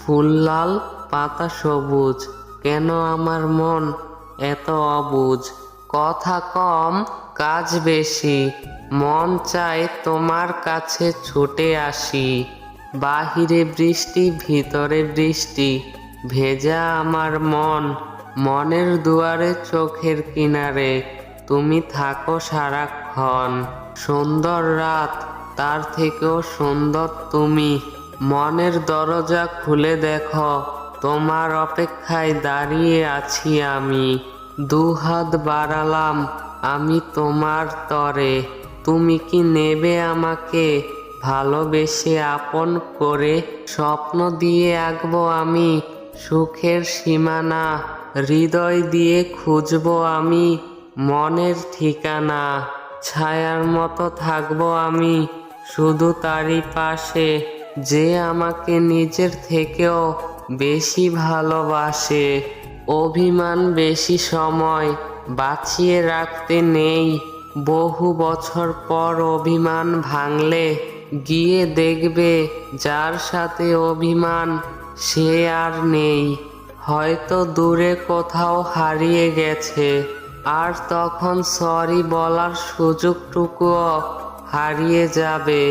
ফুল লাল পাতা সবুজ, কেন আমার মন এত অবুঝ? কথা কম কাজ বেশি, মন চায় তোমার কাছে ছুটে আসি। বাহিরে বৃষ্টি ভিতরে বৃষ্টি, ভেজা আমার মন, মনের দুয়ারে চোখের কিনারে তুমি থাকো সারাক্ষণ। সুন্দর রাত, তার থেকেও সুন্দর তুমি, মনের দরজা খুলে দেখো, তোমার অপেক্ষায় দাঁড়িয়ে আছি আমি। দুহাত বাড়ালাম আমি তোমার তরে, তুমি কি নেবে আমাকে ভালোবেসে আপন করে? স্বপ্ন দিয়ে আঁকবো আমি সুখের সীমানা, হৃদয় দিয়ে খুঁজবো আমি মনের ঠিকানা। ছায়ার মতো থাকবো আমি শুধু তারই পাশে, যে আমাকে নিজের থেকেও বেশি ভালোবাসে। অভিমান বেশি সময় বাঁচিয়ে রাখতে নেই, বহু বছর পর অভিমান ভাঙলে গিয়ে দেখবে যার সাথে অভিমান সে আর নেই। হয়তো দূরে কোথাও হারিয়ে গেছে, আর তখন সরি বলার সুযোগটুকুও হারিয়ে যাবে।